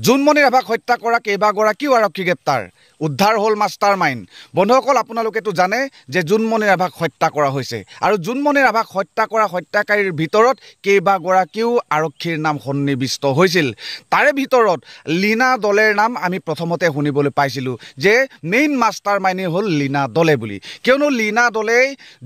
জোনমণি ৰাভাক হত্যা কৰা কেইবাগৰাকীও আৰক্ষী গ্ৰেপ্তাৰ উদ্ধাৰ হ'ল মাষ্টাৰ মাইণ্ড বন্ধুসকল আপোনালোকেতো জানে যে জোনমণি ৰাভাক হত্যা কৰা হৈছে আৰু জোনমণি ৰাভাক হত্যা কৰা হত্যাকাৰীৰ ভিতৰত কেইবাগৰাকীও আৰক্ষীৰ নাম সন্নিৱিষ্ট হৈছিল তাৰে ভিতৰত লীনা দলেৰ নাম আমি প্ৰথমতে শুনিবলৈ পাইছিলোঁ যে মেইন মাষ্টাৰ মাইণ্ডে হ'ল লীনা দলে বুলি কিয়নো লীনা দলে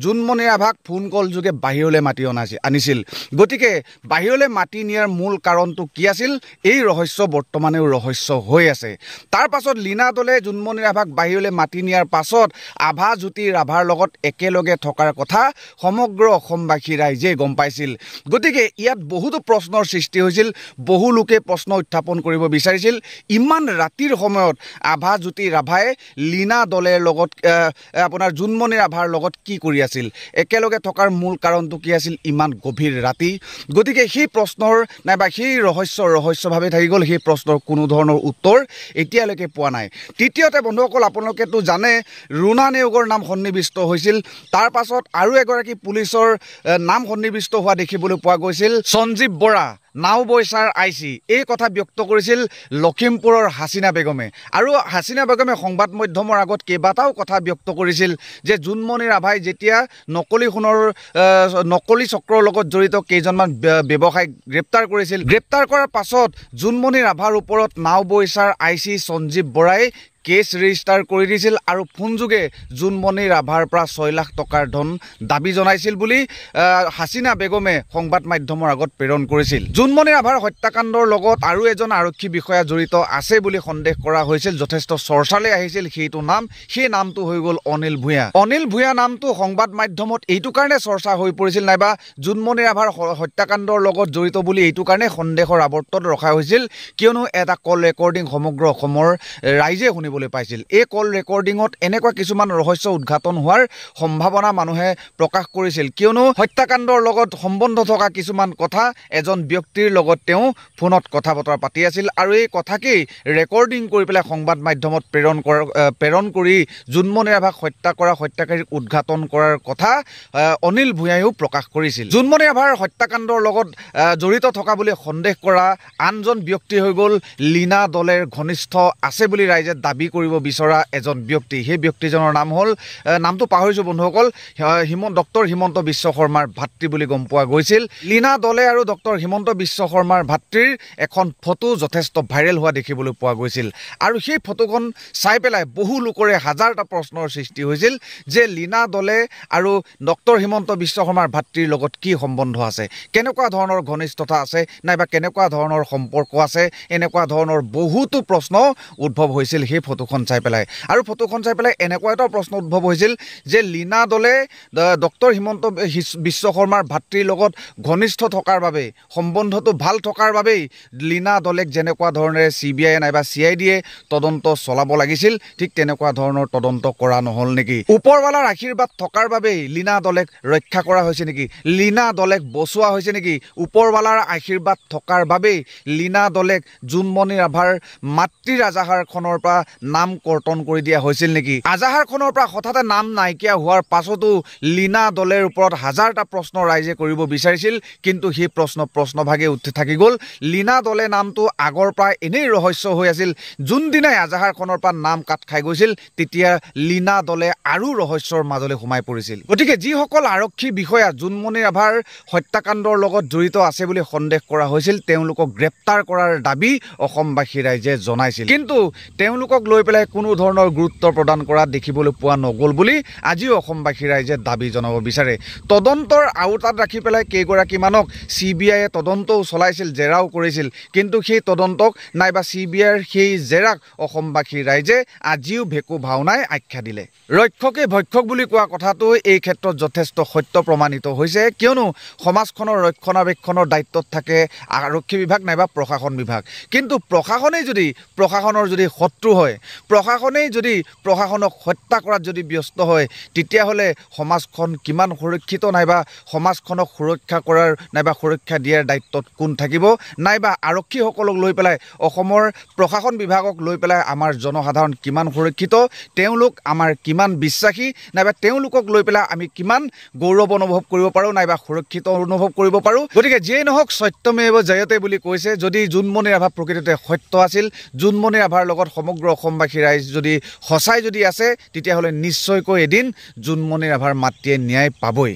জোনমণি ৰাভাক ফোন কল যোগে বাহিৰলৈ মাতি আনিছিল গতিকে বাহিৰলৈ মাতি নিয়াৰ মূল কাৰণটো কি আছিল এই ৰহস্য বৰ্তমানেও ৰহস্য হৈ আছে তাৰ পাছত লীনা দলে জোনমণি ৰাভাক বাহিৰলৈ মাতি নিয়াৰ পাছত আভা জ্যোতি ৰাভাৰ লগত একেলগে থকাৰ কথা সমগ্ৰ অসমবাসী ৰাইজে গম পাইছিল গতিকে ইয়াত বহুতো প্ৰশ্নৰ সৃষ্টি হৈছিল বহু লোকে প্ৰশ্ন উত্থাপন কৰিব বিচাৰিছিল ইমান ৰাতিৰ সময়ত আভা জ্যোতি ৰাভাই লীনা দলেৰ লগত আপোনাৰ জোনমণি ৰাভাৰ লগত কি কৰি আছিল একেলগে থকাৰ মূল কাৰণটো কি আছিল ইমান গভীৰ ৰাতি গতিকে সেই প্ৰশ্নৰ নাইবা সেই ৰহস্যভাৱে থাকি গ'ল সেই প্ৰশ্নৰ কোনো ধৰণৰ উত্তৰ এতিয়ালৈকে পোৱা নাই তৃতীয়তে বন্ধুসকল আপোনালোকেতো জানে ৰুণা নেওগৰ নাম সন্নিৱিষ্ট হৈছিল তাৰ পাছত আৰু এগৰাকী পুলিচৰ নাম সন্নিৱিষ্ট হোৱা দেখিবলৈ পোৱা গৈছিল সঞ্জীৱ বৰা নাওবৈচাৰ আইচি এই কথা ব্যক্ত কৰিছিল লখিমপুৰৰ হাসিনা বেগমে আৰু হাসিনা বেগমে সংবাদ মাধ্যমৰ আগত কেইবাটাও কথা ব্যক্ত কৰিছিল যে জোনমণি ৰাভাই যেতিয়া নকলি চক্ৰৰ লগত জড়িত কেইজনমান ব্যৱসায়ীক গ্ৰেপ্তাৰ কৰিছিল গ্ৰেপ্তাৰ কৰাৰ পাছত জোনমণি ৰাভাৰ ওপৰত নাওবৈচাৰ আইচি সঞ্জীৱ বৰাই কেছ ৰেজিষ্টাৰ কৰি দিছিল আৰু ফোনযোগে জোনমণি ৰাভাৰ পৰা 6 লাখ টকাৰ ধন দাবী জনাইছিল বুলি হাসিনা বেগমে সংবাদ মাধ্যমৰ আগত প্ৰেৰণ কৰিছিল জোনমণি ৰাভাৰ হত্যাকাণ্ডৰ লগত আৰু এজন আৰক্ষী বিষয়া জড়িত আছে বুলি সন্দেহ কৰা হৈছিল যথেষ্ট চৰ্চালৈ আহিছিল সেইটো নাম সেই নামটো হৈ গ'ল অনিল ভূঞা নামটো সংবাদ মাধ্যমত এইটো কাৰণে চৰ্চা হৈ পৰিছিল নাইবা জোনমণি ৰাভাৰ হত্যাকাণ্ডৰ লগত জড়িত বুলি এইটো কাৰণে সন্দেহৰ আৱৰ্তত ৰখা হৈছিল কিয়নো এটা কল ৰেকৰ্ডিং সমগ্ৰ অসমৰ ৰাইজে পাইছিল এই কল ৰেকৰ্ডিঙত এনেকুৱা কিছুমান ৰহস্য উদ্ঘাটন হোৱাৰ সম্ভাৱনা মানুহে প্ৰকাশ কৰিছিল কিয়নো হত্যাকাণ্ডৰ লগত সম্বন্ধ থকা কিছুমান কথা এজন ব্যক্তিৰ লগত তেওঁ ফোনত কথা বতৰা পাতি আছিল আৰু এই কথাকেই ৰেকৰ্ডিং কৰি পেলাই সংবাদ মাধ্যমত প্ৰেৰণ কৰি জোনমণি ৰাভাক হত্যা কৰা হত্যাকাৰীক উদ্ঘাটন কৰাৰ কথা অনিল ভূঞাইও প্ৰকাশ কৰিছিল জোনমণি ৰাভাৰ হত্যাকাণ্ডৰ লগত জড়িত থকা বুলি সন্দেহ কৰা আনজন ব্যক্তি হৈ গ'ল লীনা দলেৰ ঘনিষ্ঠ আছে বুলি ৰাইজে দাবী কৰিব বিচৰা এজন ব্যক্তি সেই ব্যক্তিজনৰ নাম হ'ল নামটো পাহৰিছো বন্ধুসকল ডক্টৰ হিমন্ত বিশ্ব শৰ্মাৰ ভাতৃ বুলি গম পোৱা গৈছিল লীনা দলে আৰু ডক্টৰ হিমন্ত বিশ্ব শৰ্মাৰ ভাতৃৰ এখন ফটো যথেষ্ট ভাইৰেল হোৱা দেখিবলৈ পোৱা গৈছিল আৰু সেই ফটোখন চাই পেলাই বহু লোকৰে হাজাৰটা প্ৰশ্নৰ সৃষ্টি হৈছিল যে লীনা দলে আৰু ডক্টৰ হিমন্ত বিশ্ব শৰ্মাৰ ভাতৃৰ লগত কি সম্বন্ধ আছে কেনেকুৱা ধৰণৰ ঘনিষ্ঠতা আছে নাইবা কেনেকুৱা ধৰণৰ সম্পৰ্ক আছে এনেকুৱা ধৰণৰ বহুতো প্ৰশ্ন উদ্ভৱ হৈছিল সেই ফটোখন চাই পেলাই আৰু ফটোখন চাই পেলাই এনেকুৱা এটা প্ৰশ্ন উদ্ভৱ হৈছিল যে লীনা দলে ডক্টৰ হিমন্ত বিশ্ব শৰ্মাৰ ভাতৃৰ লগত ঘনিষ্ঠ থকাৰ বাবে সম্বন্ধটো ভাল থকাৰ বাবেই লীনা দলেক যেনেকুৱা ধৰণেৰে CBI নাইবা CID তদন্ত চলাব লাগিছিল ঠিক তেনেকুৱা ধৰণৰ তদন্ত কৰা নহল নেকি ওপৰৱালাৰ আশীৰ্বাদ থকাৰ বাবেই লীনা দলেক ৰক্ষা কৰা হৈছে নেকি লীনা দলেক বচোৱা হৈছে নেকি ওপৰৱালাৰ আশীৰ্বাদ থকাৰ বাবেই লীনা দলেক জোনমণি ৰাভাৰ মাতৃৰ আজাহাৰখনৰ পৰা নাম কৰ্তন কৰি দিয়া হৈছিল নেকি আজাহাৰখনৰ পৰা হঠাতে নাম নাইকিয়া হোৱাৰ পাছতো লীনা দলেৰ ওপৰত হাজাৰটা প্ৰশ্ন ৰাইজে কৰিব বিচাৰিছিল কিন্তু সেই প্ৰশ্নভাগে উঠি থাকি গ'ল লীনা দলে নামটো আগৰ পৰা এনেই ৰহস্য হৈ আছিল যোনদিনাই আজাহাৰখনৰ পৰা নাম কাট খাই গৈছিল তেতিয়া লীনা দলে আৰু ৰহস্যৰ মাজলৈ সোমাই পৰিছিল গতিকে যিসকল আৰক্ষী বিষয়া জোনমণি ৰাভাৰ হত্যাকাণ্ডৰ লগত জড়িত আছে বুলি সন্দেহ কৰা হৈছিল তেওঁলোকক গ্ৰেপ্তাৰ কৰাৰ দাবী অসমবাসী ৰাইজে জনাইছিল কিন্তু তেওঁলোকক লৈ পেলাই কোনো ধৰণৰ গুৰুত্ব প্ৰদান কৰা দেখিবলৈ পোৱা নগ'ল বুলি আজিও অসমবাসী ৰাইজে দাবী জনাব বিচাৰে তদন্তৰ আওতাত ৰাখি পেলাই কেইগৰাকীমানক CBI তদন্তও চলাইছিল জেৰাও কৰিছিল কিন্তু সেই তদন্তক নাইবা CBIৰ সেই জেৰাক অসমবাসী ৰাইজে আজিও ভেকু ভাওনাই আখ্যা দিলে ৰক্ষকে ভক্ষক বুলি কোৱা কথাটো এই ক্ষেত্ৰত যথেষ্ট সত্য প্ৰমাণিত হৈছে কিয়নো সমাজখনৰ ৰক্ষণাবেক্ষণৰ দায়িত্বত থাকে আৰক্ষী বিভাগ নাইবা প্ৰশাসন বিভাগ কিন্তু প্ৰশাসনৰ যদি শত্ৰু হয় প্ৰশাসনেই যদি প্ৰশাসনক হত্যা কৰাত যদি ব্যস্ত হয় তেতিয়াহ'লে সমাজখন কিমান সুৰক্ষিত নাইবা সমাজখনক সুৰক্ষা কৰাৰ নাইবা সুৰক্ষা দিয়াৰ দায়িত্বত কোন থাকিব নাইবা আৰক্ষীসকলক লৈ পেলাই অসমৰ প্ৰশাসন বিভাগক লৈ পেলাই আমাৰ জনসাধাৰণ কিমান সুৰক্ষিত তেওঁলোক আমাৰ কিমান বিশ্বাসী নাইবা তেওঁলোকক লৈ পেলাই আমি কিমান গৌৰৱ অনুভৱ কৰিব পাৰোঁ নাইবা সুৰক্ষিত অনুভৱ কৰিব পাৰোঁ গতিকে যিয়েই নহওক সত্যমেৱ জয়তে বুলি কৈছে যদি জোনমণি ৰাভা প্ৰকৃততে সত্য আছিল জোনমণি ৰাভাৰ লগত সমগ্ৰ অসমবাসী ৰাইজ যদি সঁচাই যদি আছে তেতিয়াহ'লে নিশ্চয়কৈ এদিন জোনমণি ৰাভাৰ মাতৃয়ে ন্যায় পাবই।